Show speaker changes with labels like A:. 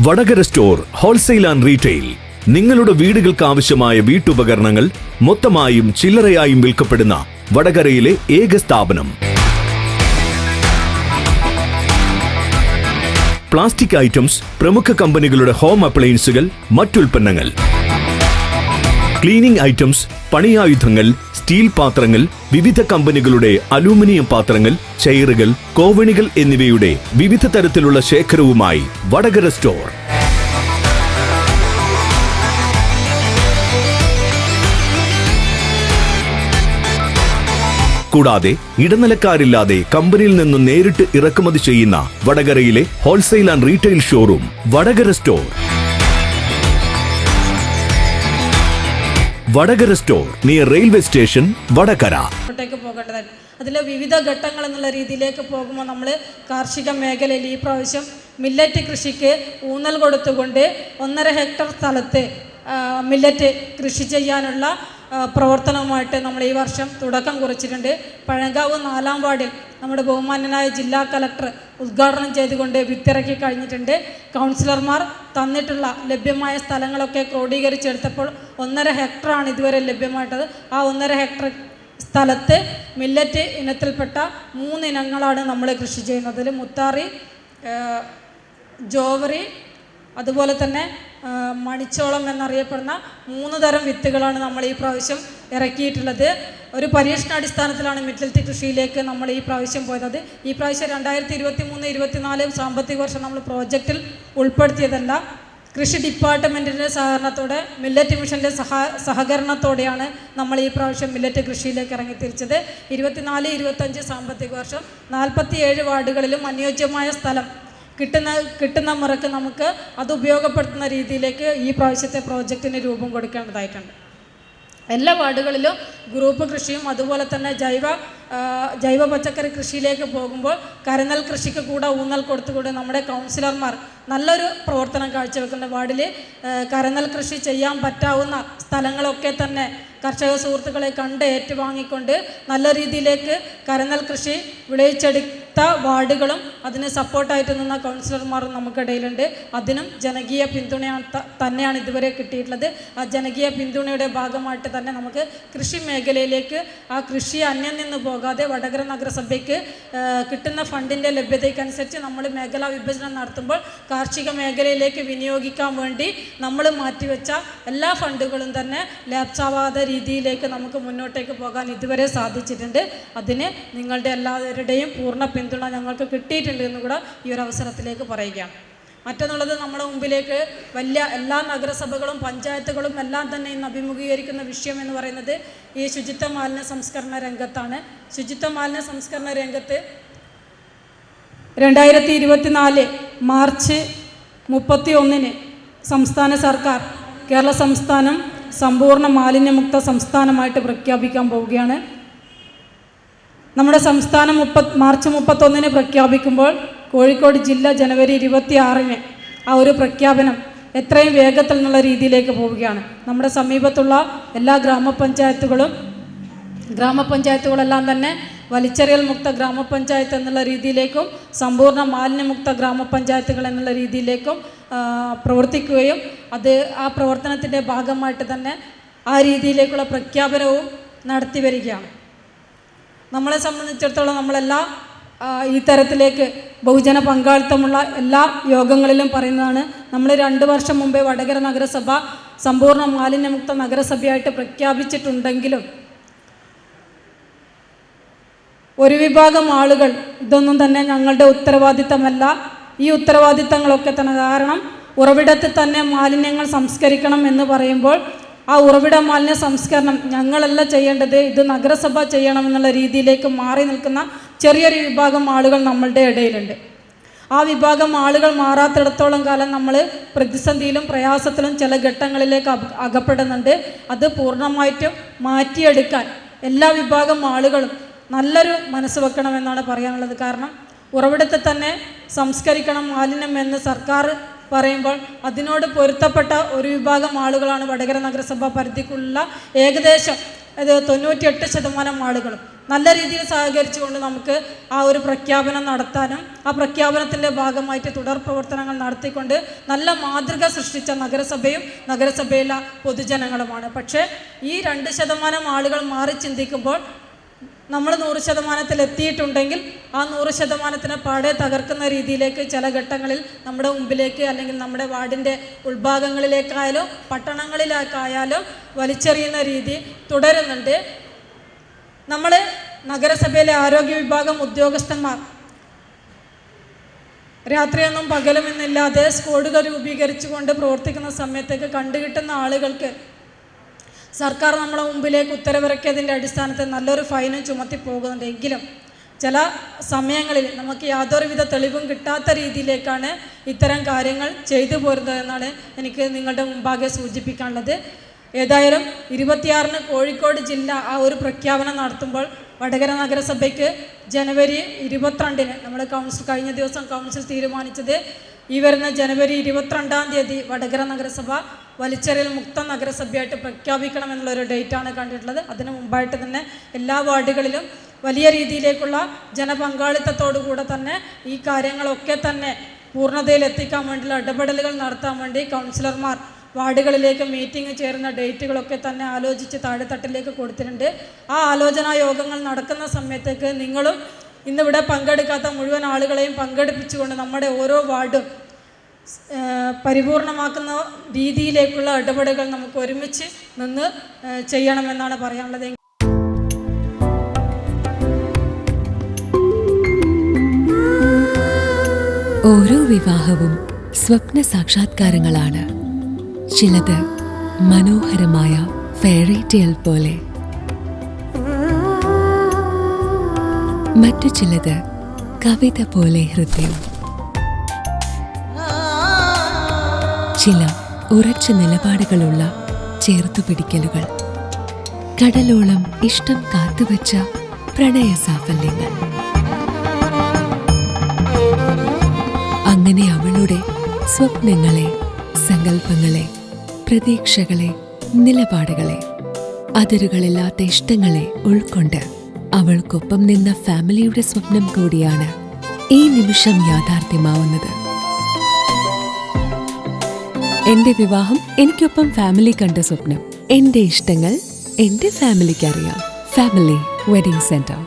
A: Vadakara store wholesale and retail. നിങ്ങളുടെ വീടുകൾക്ക് ആവശ്യമായ വീട്ടുപകരണങ്ങൾ മൊത്തമായും ചില്ലറയായും വിൽക്കപ്പെടുന്ന വടകരയിലെ ഏക സ്ഥാപനം. പ്ലാസ്റ്റിക് ഐറ്റംസ്, പ്രമുഖ കമ്പനികളുടെ ഹോം അപ്ലയൻസുകൾ, മറ്റുൽപ്പന്നങ്ങൾ, ക്ലീനിംഗ് ഐറ്റംസ്, പണിയായുധങ്ങൾ, സ്റ്റീൽ പാത്രങ്ങൾ, വിവിധ കമ്പനികളുടെ അലൂമിനിയം പാത്രങ്ങൾ, ചെയറുകൾ, കോവണികൾ എന്നിവയുടെ വിവിധ തരത്തിലുള്ള ശേഖരവുമായി വടകര സ്റ്റോർ. കൂടാതെ ഇടനിലക്കാരില്ലാതെ കമ്പനിയിൽ നിന്ന് നേരിട്ട് ഇറക്കുമതി ചെയ്യുന്ന വടകരയിലെ wholesale and retail showroom Vadakara store. Vadakara store near railway station, Vadakara.
B: അതിലെ വിവിധ ഘട്ടങ്ങൾ എന്നുള്ള രീതിയിലേക്ക് പോകുമ്പോൾ നമ്മൾ കാർഷിക മേഖലയിൽ ഈ പ്രാവശ്യം മില്ലറ്റ് കൃഷിക്ക് ഊന്നൽ കൊടുത്തുകൊണ്ട് 1.5 ഹെക്ടർ സ്ഥലത്ത് മില്ലറ്റ് കൃഷി ചെയ്യാനുള്ള പ്രവർത്തനവുമായിട്ട് നമ്മൾ ഈ വർഷം തുടക്കം കുറിച്ചിട്ടുണ്ട്. പഴങ്കാവ് 4-ാം വാർഡിൽ നമ്മുടെ ബഹുമാന്യനായ ജില്ലാ കളക്ടർ ഉദ്ഘാടനം ചെയ്തുകൊണ്ട് വിത്തിറക്കി കഴിഞ്ഞിട്ടുണ്ട്. കൗൺസിലർമാർ തന്നിട്ടുള്ള ലഭ്യമായ സ്ഥലങ്ങളൊക്കെ ക്രോഡീകരിച്ചെടുത്തപ്പോൾ 1.5 ഹെക്ടറാണ് ഇതുവരെ ലഭ്യമായിട്ടത്. ആ 1.5 ഹെക്ടർ സ്ഥലത്ത് മില്ലറ്റ് ഇനത്തിൽപ്പെട്ട 3 ഇനങ്ങളാണ് നമ്മൾ കൃഷി ചെയ്യുന്നത്. അതിൽ മുത്താറി, ജോവറി, അതുപോലെ തന്നെ മണിച്ചോളം എന്നറിയപ്പെടുന്ന 3 തരം വിത്തുകളാണ് നമ്മൾ ഈ പ്രാവശ്യം ഇറക്കിയിട്ടുള്ളത്. ഒരു പരീക്ഷണാടിസ്ഥാനത്തിലാണ് മില്ലറ്റ് കൃഷിയിലേക്ക് നമ്മൾ ഈ പ്രാവശ്യം പോയത്. ഈ പ്രാവശ്യം 2023-24 സാമ്പത്തിക വർഷം നമ്മൾ പ്രോജക്റ്റിൽ ഉൾപ്പെടുത്തിയതല്ല. കൃഷി ഡിപ്പാർട്ട്മെൻറ്റിൻ്റെ സഹകരണത്തോടെ, മില്ലറ്റ് മിഷൻ്റെ സഹകരണത്തോടെയാണ് നമ്മൾ ഈ പ്രാവശ്യം മില്ലറ്റ് കൃഷിയിലേക്ക് ഇറങ്ങിത്തിരിച്ചത്. 24-25 സാമ്പത്തിക വർഷം 47 വാർഡുകളിലും അനുയോജ്യമായ സ്ഥലം കിട്ടുന്ന മുറക്ക് നമുക്ക് അത് ഉപയോഗപ്പെടുത്തുന്ന രീതിയിലേക്ക് ഈ പ്രാവശ്യത്തെ പ്രോജക്റ്റിന് രൂപം കൊടുക്കേണ്ടതായിട്ടുണ്ട്. എല്ലാ വാർഡുകളിലും ഗ്രൂപ്പ് കൃഷിയും അതുപോലെ തന്നെ ജൈവ പച്ചക്കറി കൃഷിയിലേക്ക് പോകുമ്പോൾ കരനെൽ കൃഷിക്ക് കൂടെ ഊന്നൽ കൊടുത്തുകൂടെ നമ്മുടെ കൗൺസിലർമാർ നല്ലൊരു പ്രവർത്തനം കാഴ്ചവെക്കുന്ന വാർഡിൽ കരനെൽ കൃഷി ചെയ്യാൻ പറ്റാവുന്ന സ്ഥലങ്ങളൊക്കെ തന്നെ കർഷക സുഹൃത്തുക്കളെ കണ്ട് ഏറ്റുവാങ്ങിക്കൊണ്ട് നല്ല രീതിയിലേക്ക് കരനെൽ കൃഷി വിളയിച്ചെടുത്ത വാർഡുകളും അതിന് സപ്പോർട്ടായിട്ട് നിന്ന കൗൺസിലർമാരും നമുക്കിടയിലുണ്ട്. അതിനും ജനകീയ പിന്തുണ തന്നെയാണ് ഇതുവരെ കിട്ടിയിട്ടുള്ളത്. ആ ജനകീയ പിന്തുണയുടെ ഭാഗമായിട്ട് തന്നെ നമുക്ക് കൃഷി മേഖലയിലേക്ക് ആ കൃഷി അന്യം നിന്ന് പോകാതെ വടകര നഗരസഭയ്ക്ക് കിട്ടുന്ന ഫണ്ടിൻ്റെ ലഭ്യതയ്ക്കനുസരിച്ച് നമ്മൾ മേഖലാ വിഭജനം നടത്തുമ്പോൾ കാർഷിക മേഖലയിലേക്ക് വിനിയോഗിക്കാൻ വേണ്ടി നമ്മൾ മാറ്റിവെച്ച എല്ലാ ഫണ്ടുകളും തന്നെ ലാപ്സാവാതെ രീതിയിലേക്ക് നമുക്ക് മുന്നോട്ടേക്ക് പോകാൻ ഇതുവരെ സാധിച്ചിട്ടുണ്ട്. അതിന് നിങ്ങളുടെ എല്ലാവരുടെയും പൂർണ്ണ പിന്തുണ ഞങ്ങൾക്ക് കിട്ടിയിട്ടുണ്ട് എന്ന് കൂടെ ഈ ഒരു അവസരത്തിലേക്ക് പറയുകയാണ്. മറ്റൊന്നുള്ളത്, നമ്മുടെ മുമ്പിലേക്ക് വലിയ എല്ലാ നഗരസഭകളും പഞ്ചായത്തുകളും എല്ലാം തന്നെ ഇന്ന് അഭിമുഖീകരിക്കുന്ന വിഷയം എന്ന് പറയുന്നത് ഈ ശുചിത്വ മാലിന്യ സംസ്കരണ രംഗത്താണ്. ശുചിത്വ മാലിന്യ സംസ്കരണ രംഗത്ത് 2024 മാർച്ച് 31 സംസ്ഥാന സർക്കാർ കേരള സംസ്ഥാനം സമ്പൂർണ്ണ മാലിന്യമുക്ത സംസ്ഥാനമായിട്ട് പ്രഖ്യാപിക്കാൻ പോവുകയാണ്. നമ്മുടെ സംസ്ഥാനം മാർച്ച് 31 പ്രഖ്യാപിക്കുമ്പോൾ കോഴിക്കോട് ജില്ല ജനുവരി 26 ആ ഒരു പ്രഖ്യാപനം എത്രയും വേഗത്തിൽ എന്നുള്ള രീതിയിലേക്ക് പോവുകയാണ്. നമ്മുടെ സമീപത്തുള്ള എല്ലാ ഗ്രാമപഞ്ചായത്തുകളെല്ലാം തന്നെ വലിച്ചെറിയൽ മുക്ത ഗ്രാമപഞ്ചായത്ത് എന്നുള്ള രീതിയിലേക്കും സമ്പൂർണ്ണ മാലിന്യമുക്ത ഗ്രാമപഞ്ചായത്തുകൾ എന്നുള്ള രീതിയിലേക്കും പ്രവർത്തിക്കുകയും ആ പ്രവർത്തനത്തിൻ്റെ ഭാഗമായിട്ട് തന്നെ ആ രീതിയിലേക്കുള്ള പ്രഖ്യാപനവും നടത്തി വരികയാണ്. നമ്മളെ സംബന്ധിച്ചിടത്തോളം നമ്മളെല്ലാം ഈ തരത്തിലേക്ക് ബഹുജന പങ്കാളിത്തമുള്ള എല്ലാ യോഗങ്ങളിലും പറയുന്നതാണ്. നമ്മൾ 2 വർഷം മുമ്പേ വടകര നഗരസഭ സമ്പൂർണ്ണ മാലിന്യമുക്ത നഗരസഭയായിട്ട് പ്രഖ്യാപിച്ചിട്ടുണ്ടെങ്കിലും ഒരു വിഭാഗം ആളുകൾ ഇതൊന്നും തന്നെ ഞങ്ങളുടെ ഉത്തരവാദിത്തമല്ല, ഈ ഉത്തരവാദിത്തങ്ങളൊക്കെ തന്നെ കാരണം ഉറവിടത്തിൽ തന്നെ മാലിന്യങ്ങൾ സംസ്കരിക്കണം എന്ന് പറയുമ്പോൾ ആ ഉറവിട മാലിന്യ സംസ്കരണം ഞങ്ങളല്ല ചെയ്യേണ്ടത്, ഇത് നഗരസഭ ചെയ്യണമെന്നുള്ള രീതിയിലേക്ക് മാറി നിൽക്കുന്ന ചെറിയൊരു വിഭാഗം ആളുകൾ നമ്മളുടെ ഇടയിലുണ്ട്. ആ വിഭാഗം ആളുകൾ മാറാത്തിടത്തോളം കാലം നമ്മൾ പ്രതിസന്ധിയിലും പ്രയാസത്തിലും ചില ഘട്ടങ്ങളിലേക്ക് അകപ്പെടുന്നുണ്ട്. അത് പൂർണ്ണമായിട്ടും മാറ്റിയെടുക്കാൻ എല്ലാ വിഭാഗം ആളുകളും നല്ലൊരു മനസ്സ് വെക്കണമെന്നാണ് പറയാനുള്ളത്. കാരണം ഉറവിടത്തിൽ തന്നെ സംസ്കരിക്കണം മാലിന്യം എന്ന് സർക്കാർ പറയുമ്പോൾ അതിനോട് പൊരുത്തപ്പെട്ട ഒരു വിഭാഗം ആളുകളാണ് വടകര നഗരസഭ പരിധിക്കുള്ള ഏകദേശം 98% ആളുകളും. നല്ല രീതിയിൽ സഹകരിച്ചുകൊണ്ട് നമുക്ക് ആ ഒരു പ്രഖ്യാപനം നടത്താനും ആ പ്രഖ്യാപനത്തിൻ്റെ ഭാഗമായിട്ട് തുടർ പ്രവർത്തനങ്ങൾ നടത്തിക്കൊണ്ട് നല്ല മാതൃക സൃഷ്ടിച്ച നഗരസഭയും നഗരസഭയിലെ പൊതുജനങ്ങളുമാണ്. പക്ഷേ ഈ 2% ആളുകൾ മാറി ചിന്തിക്കുമ്പോൾ നമ്മൾ 100% എത്തിയിട്ടുണ്ടെങ്കിൽ ആ 100% പാടെ തകർക്കുന്ന രീതിയിലേക്ക് ചില ഘട്ടങ്ങളിൽ നമ്മുടെ മുമ്പിലേക്ക് അല്ലെങ്കിൽ നമ്മുടെ വാർഡിൻ്റെ ഉൾഭാഗങ്ങളിലേക്കായാലും പട്ടണങ്ങളിലേക്കായാലും വലിച്ചെറിയുന്ന രീതി തുടരുന്നുണ്ട്. നമ്മൾ നഗരസഭയിലെ ആരോഗ്യ വിഭാഗം ഉദ്യോഗസ്ഥന്മാർ രാത്രിയൊന്നും പകലുമെന്നില്ലാതെ സ്ക്വാഡുകൾ രൂപീകരിച്ചുകൊണ്ട് പ്രവർത്തിക്കുന്ന സമയത്തേക്ക് കണ്ടുകിട്ടുന്ന ആളുകൾക്ക് സർക്കാർ നമ്മളെ മുമ്പിലേക്ക് ഉത്തരവിറക്കിയതിൻ്റെ അടിസ്ഥാനത്തിൽ നല്ലൊരു ഫൈനും ചുമത്തി പോകുന്നുണ്ടെങ്കിലും ചില സമയങ്ങളിൽ നമുക്ക് യാതൊരുവിധ തെളിവും കിട്ടാത്ത രീതിയിലേക്കാണ് ഇത്തരം കാര്യങ്ങൾ ചെയ്തു പോരുന്നതെന്നാണ് എനിക്ക് നിങ്ങളുടെ മുമ്പാകെ സൂചിപ്പിക്കാനുള്ളത്. ഏതായാലും 26-ന് കോഴിക്കോട് ജില്ല ആ ഒരു പ്രഖ്യാപനം നടത്തുമ്പോൾ വടകര നഗരസഭയ്ക്ക് ജനുവരി 22-ന് നമ്മൾ കഴിഞ്ഞ ദിവസം കൗൺസിൽ തീരുമാനിച്ചത് ഈ വരുന്ന ജനുവരി 22-ാം തീയതി വടകര നഗരസഭ വലിച്ചെറിയൽ മുക്ത നഗരസഭയായിട്ട് പ്രഖ്യാപിക്കണമെന്നുള്ളൊരു ഡേറ്റാണ് കണ്ടിട്ടുള്ളത്. അതിന് മുമ്പായിട്ട് തന്നെ എല്ലാ വാർഡുകളിലും വലിയ രീതിയിലേക്കുള്ള ജനപങ്കാളിത്തത്തോടുകൂടെ തന്നെ ഈ കാര്യങ്ങളൊക്കെ തന്നെ പൂർണ്ണതയിലെത്തിക്കാൻ വേണ്ടിയുള്ള ഇടപെടലുകൾ നടത്താൻ വേണ്ടി കൗൺസിലർമാർ വാർഡുകളിലേക്ക് മീറ്റിംഗ് ചേരുന്ന ഡേറ്റുകളൊക്കെ തന്നെ ആലോചിച്ച് താഴെത്തട്ടിലേക്ക് കൊടുത്തിട്ടുണ്ട്. ആ ആലോചനാ യോഗങ്ങൾ നടക്കുന്ന സമയത്തേക്ക് നിങ്ങളും ഇന്നിവിടെ പങ്കെടുക്കാത്ത മുഴുവൻ ആളുകളെയും പങ്കെടുപ്പിച്ചുകൊണ്ട് നമ്മുടെ ഓരോ വാർഡും പരിപൂർണമാക്കുന്ന രീതിയിലേക്കുള്ള ഇടപെടലുകൾ നമുക്ക് ഒരുമിച്ച് നിന്ന് ചെയ്യണമെന്നാണ് പറയാനുള്ളത്.
C: ഓരോ വിവാഹവും സ്വപ്ന സാക്ഷാത്കാരങ്ങളാണ്. ചിലത് മനോഹരമായ ഫെയറി ടെയിൽ പോലെ, മറ്റു ചിലത് കവിത പോലെ ഹൃദയം. ചില ഉറച്ച നിലപാടുകളുള്ള ചേർത്തുപിടിക്കലുകൾ, കടലോളം ഇഷ്ടം കാത്തുവച്ച പ്രണയ സാഫല്യങ്ങൾ. അങ്ങനെ അവളുടെ സ്വപ്നങ്ങളെ, സങ്കല്പങ്ങളെ, പ്രതീക്ഷകളെ, നിലപാടുകളെ, അതിരുകളില്ലാത്ത ഇഷ്ടങ്ങളെ ഉൾക്കൊണ്ട് അവൾക്കൊപ്പം നിന്ന ഫാമിലിയുടെ സ്വപ്നം കൂടിയാണ് ഈ നിമിഷം യാഥാർത്ഥ്യമാവുന്നത്. എന്റെ വിവാഹം എനിക്കൊപ്പം ഫാമിലി കണ്ട സ്വപ്നം. എന്റെ ഇഷ്ടങ്ങൾ എന്റെ ഫാമിലിക്ക് അറിയാം. Family wedding centre.